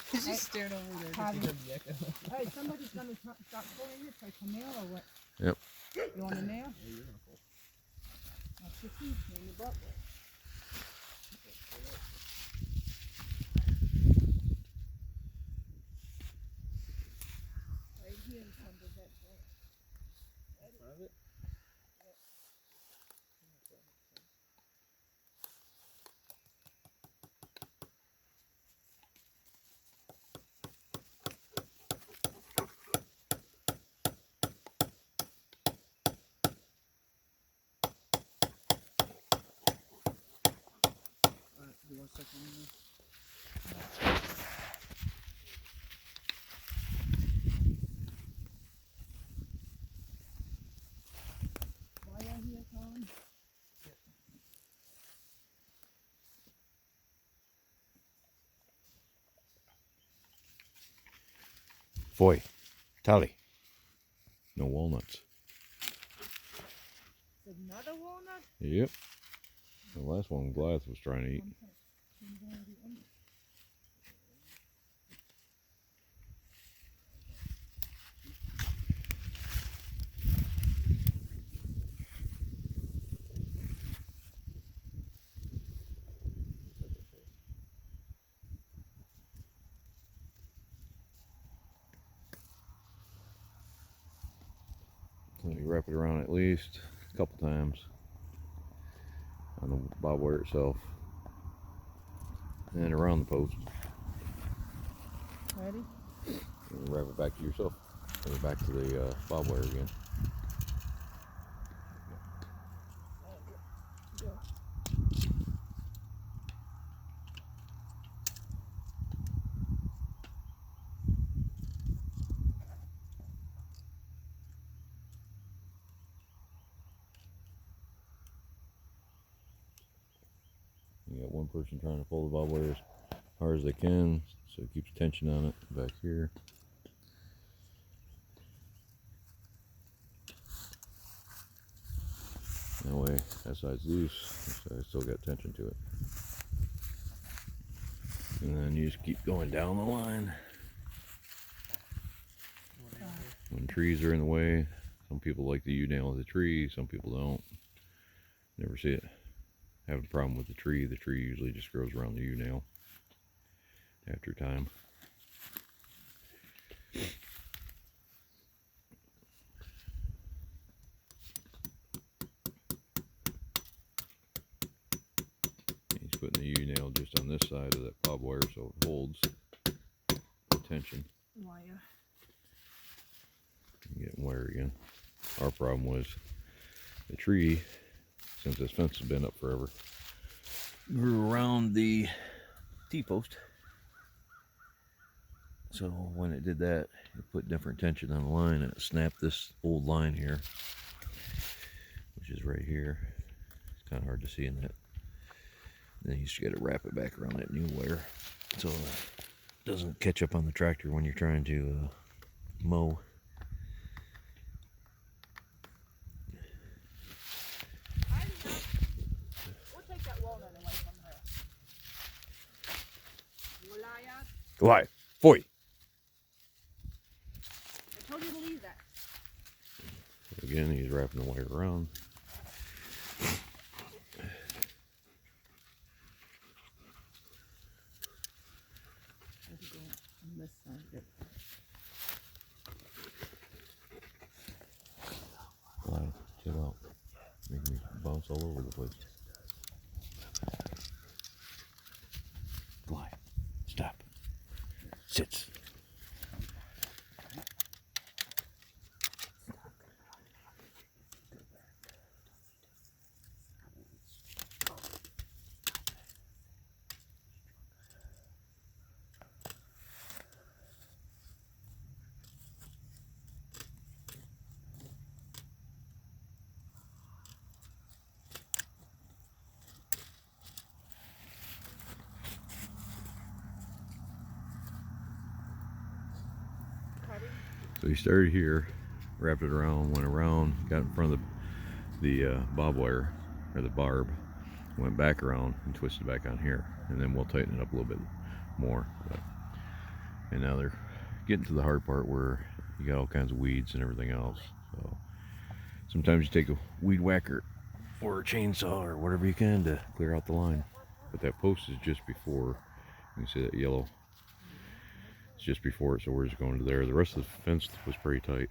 She's staring over there. Hey, somebody's gonna start pulling this like a nail or what? Yep. You want a nail? Yeah, you're gonna pull. That's your teeth in your butt. Right here in front of that door. In front of it? Alright, you want a second in there? Wire here, Colin? Boy, Tally. No walnuts. Is another walnut? Yep. The last one Goliath was trying to eat. So you wrap it around at least a couple times on the barbed wire itself and around the post. Ready? And wrap it back to yourself. Bring it back to the barbed wire again. You got one person trying to pull the barbed wire as hard as they can, so it keeps tension on it back here. That way, that side's loose, this side's still got tension to it. And then you just keep going down the line. When trees are in the way, some people like to U-nail the tree, some people don't. Never see it. Have a problem with the tree usually just grows around the U-nail after time. He's putting the U-nail just on this side of that barbed wire so it holds the tension. Wire. Getting wire again. Our problem was the tree, since this fence has been up forever, grew around the T-post. So when it did that, it put different tension on the line and it snapped this old line here, which is right here. It's kind of hard to see in that. Then you just got to wrap it back around that new wire so it doesn't catch up on the tractor when you're trying to mow. We'll take that walnut away from her. You a liar? Goliath, boy. I told you to leave that. Again, he's wrapping the wire around. On this side. Goliath, chill out. Make me bounce all over the place. Goliath, stop. Sits. So he started here, wrapped it around, went around, got in front of the bob wire, or the barb, went back around and twisted back on here. And then we'll tighten it up a little bit more. But And now they're getting to the hard part where you got all kinds of weeds and everything else. So sometimes you take a weed whacker or a chainsaw or whatever you can to clear out the line. But that post is just before. You can see that yellow. It's just before it, so we're just going to there. The rest of the fence was pretty tight.